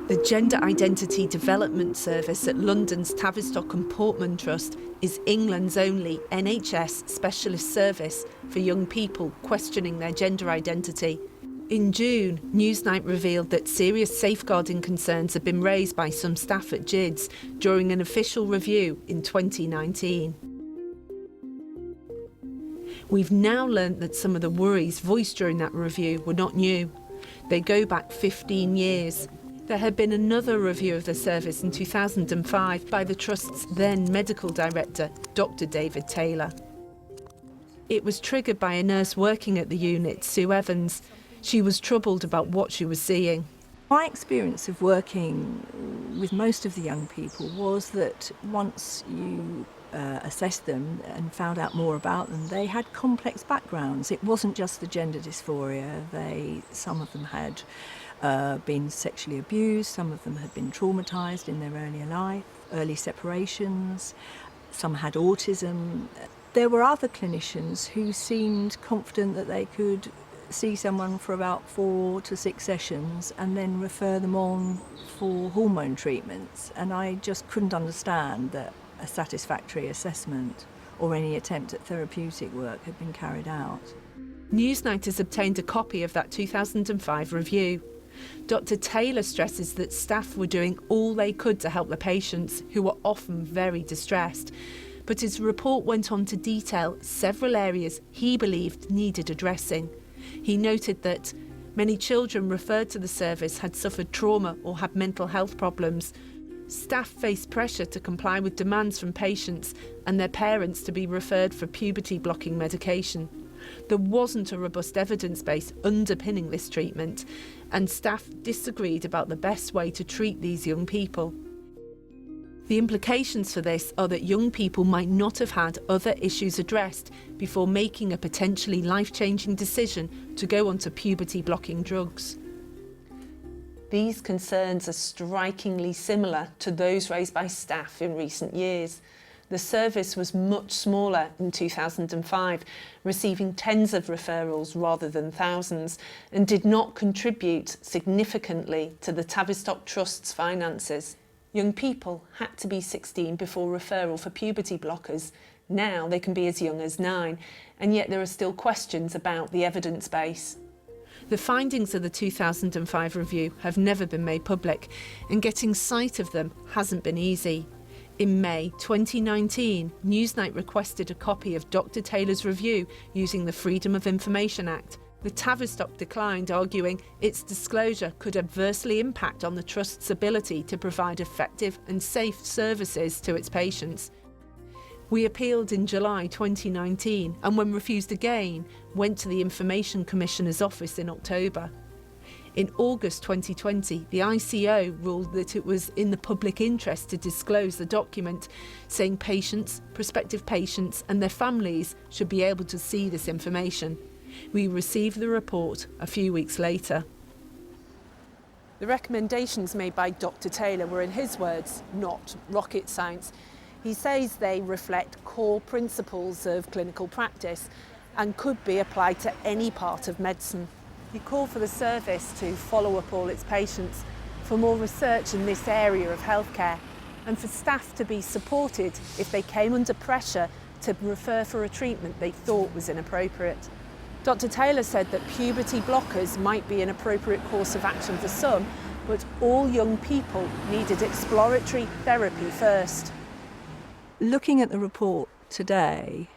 The Gender Identity Development Service at London's Tavistock and Portman Trust is England's only NHS specialist service for young people questioning their gender identity. In June, Newsnight revealed that serious safeguarding concerns had been raised by some staff at GIDS during an official review in 2019. We've now learnt that some of the worries voiced during that review were not new. They go back 15 years. There had been another review of the service in 2005 by the Trust's then medical director, Dr. David Taylor. It was triggered by a nurse working at the unit, Sue Evans. She was troubled about what she was seeing. My experience of working with most of the young people was that once you assessed them and found out more about them, they had complex backgrounds. It wasn't just the gender dysphoria. Some of them had been sexually abused, some of them had been traumatised in their earlier life, early separations, some had autism. There were other clinicians who seemed confident that they could see someone for about 4 to 6 sessions and then refer them on for hormone treatments, and I just couldn't understand that a satisfactory assessment or any attempt at therapeutic work had been carried out. Newsnight has obtained a copy of that 2005 review. Dr. Taylor stresses that staff were doing all they could to help the patients, who were often very distressed. But his report went on to detail several areas he believed needed addressing. He noted that many children referred to the service had suffered trauma or had mental health problems. Staff faced pressure to comply with demands from patients and their parents to be referred for puberty-blocking medication. There wasn't a robust evidence base underpinning this treatment, and staff disagreed about the best way to treat these young people. The implications for this are that young people might not have had other issues addressed before making a potentially life-changing decision to go onto puberty-blocking drugs. These concerns are strikingly similar to those raised by staff in recent years. The service was much smaller in 2005, receiving tens of referrals rather than thousands, and did not contribute significantly to the Tavistock Trust's finances. Young people had to be 16 before referral for puberty blockers. Now they can be as young as 9, and yet there are still questions about the evidence base. The findings of the 2005 review have never been made public, and getting sight of them hasn't been easy. In May 2019, Newsnight requested a copy of Dr. Taylor's review using the Freedom of Information Act. The Tavistock declined, arguing its disclosure could adversely impact on the Trust's ability to provide effective and safe services to its patients. We appealed in July 2019 and, when refused again, went to the Information Commissioner's office in October. In August 2020, the ICO ruled that it was in the public interest to disclose the document, saying patients, prospective patients and their families should be able to see this information. We received the report a few weeks later. The recommendations made by Dr. Taylor were, in his words, not rocket science. He says they reflect core principles of clinical practice and could be applied to any part of medicine. He called for the service to follow up all its patients, for more research in this area of healthcare, and for staff to be supported if they came under pressure to refer for a treatment they thought was inappropriate. Dr. Taylor said that puberty blockers might be an appropriate course of action for some, but all young people needed exploratory therapy first. Looking at the report today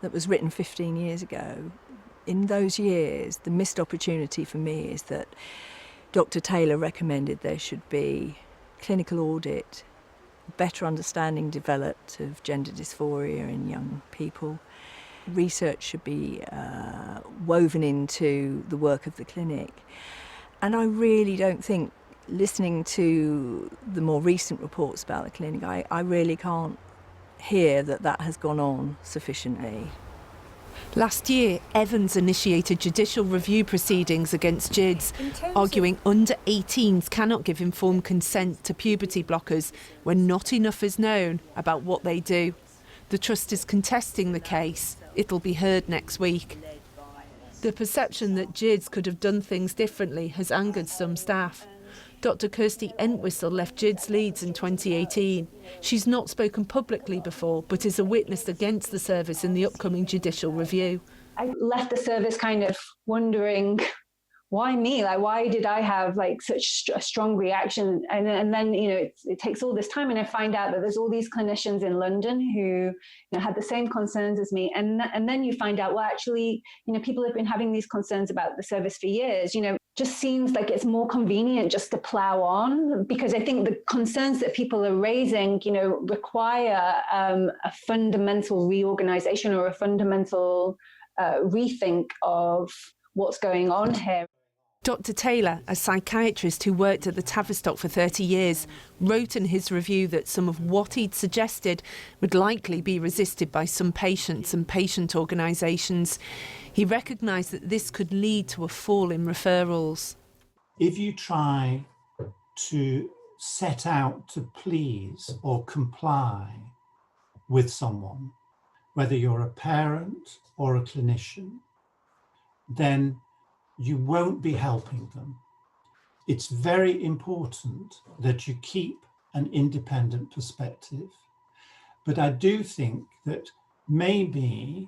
that was written 15 years ago, in those years, the missed opportunity for me is that Dr. Taylor recommended there should be clinical audit, better understanding developed of gender dysphoria in young people. Research should be woven into the work of the clinic. And I really don't think, listening to the more recent reports about the clinic, I really can't hear that that has gone on sufficiently. Last year, Evans initiated judicial review proceedings against GIDS, arguing under 18s cannot give informed consent to puberty blockers when not enough is known about what they do. The Trust is contesting the case. It'll be heard next week. The perception that GIDS could have done things differently has angered some staff. Dr Kirsty Entwistle left GIDS Leeds in 2018. She's not spoken publicly before, but is a witness against the service in the upcoming judicial review. I left the service kind of wondering, why me? Like, why did I have like such a strong reaction? And then, you know, it takes all this time, and I find out that there's all these clinicians in London who, you know, had the same concerns as me. And then you find out, well, actually, you know, people have been having these concerns about the service for years. You know, just seems like it's more convenient just to plow on, because I think the concerns that people are raising, you know, require a fundamental reorganization or a fundamental rethink of what's going on here. Dr Taylor, a psychiatrist who worked at the Tavistock for 30 years, wrote in his review that some of what he'd suggested would likely be resisted by some patients and patient organisations. He recognised that this could lead to a fall in referrals. If you try to set out to please or comply with someone, whether you're a parent or a clinician, then you won't be helping them. It's very important that you keep an independent perspective. But I do think that maybe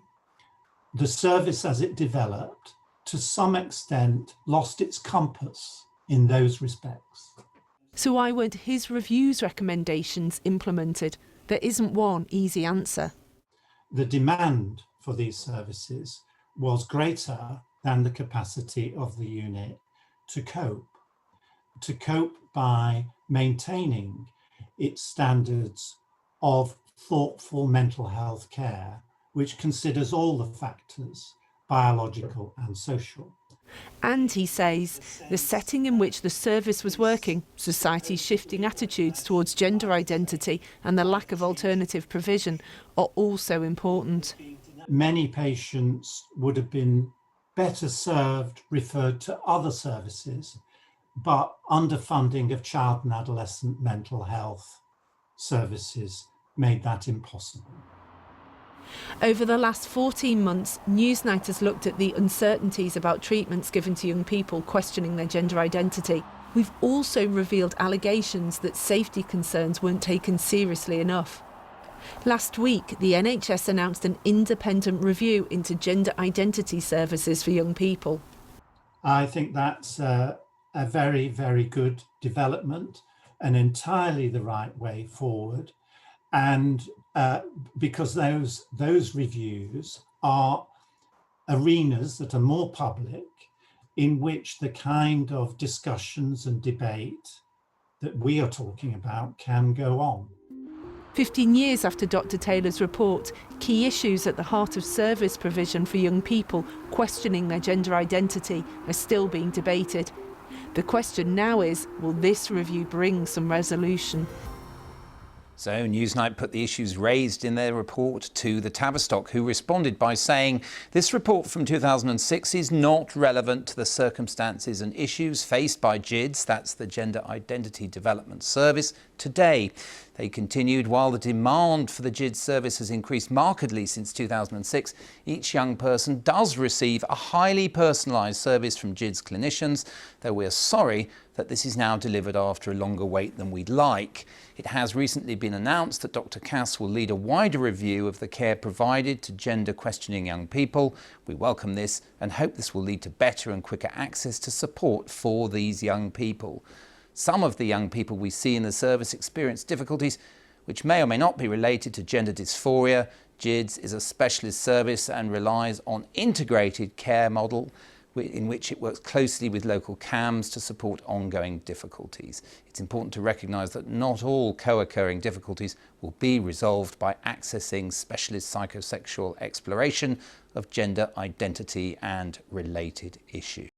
the service as it developed, to some extent, lost its compass in those respects. So why weren't his review's recommendations implemented? There isn't one easy answer. The demand for these services was greater than the capacity of the unit to cope by maintaining its standards of thoughtful mental health care, which considers all the factors, biological and social. And he says the setting in which the service was working, society's shifting attitudes towards gender identity and the lack of alternative provision are also important. Many patients would have been better served referred to other services, but underfunding of child and adolescent mental health services made that impossible. Over the last 14 months, Newsnight has looked at the uncertainties about treatments given to young people questioning their gender identity. We've also revealed allegations that safety concerns weren't taken seriously enough. Last week, the NHS announced an independent review into gender identity services for young people. I think that's a very, very good development and entirely the right way forward. And because those reviews are arenas that are more public, in which the kind of discussions and debate that we are talking about can go on. 15 years after Dr Taylor's report, key issues at the heart of service provision for young people questioning their gender identity are still being debated. The question now is, will this review bring some resolution? So Newsnight put the issues raised in their report to the Tavistock, who responded by saying this report from 2006 is not relevant to the circumstances and issues faced by GIDS, that's the Gender Identity Development Service, today. They continued, while the demand for the GIDS service has increased markedly since 2006, each young person does receive a highly personalised service from GIDS clinicians, though we're sorry that this is now delivered after a longer wait than we'd like. It has recently been announced that Dr Cass will lead a wider review of the care provided to gender-questioning young people. We welcome this and hope this will lead to better and quicker access to support for these young people. Some of the young people we see in the service experience difficulties which may or may not be related to gender dysphoria. GIDS is a specialist service and relies on integrated care model in which it works closely with local CAMs to support ongoing difficulties. It's important to recognise that not all co-occurring difficulties will be resolved by accessing specialist psychosexual exploration of gender identity and related issues.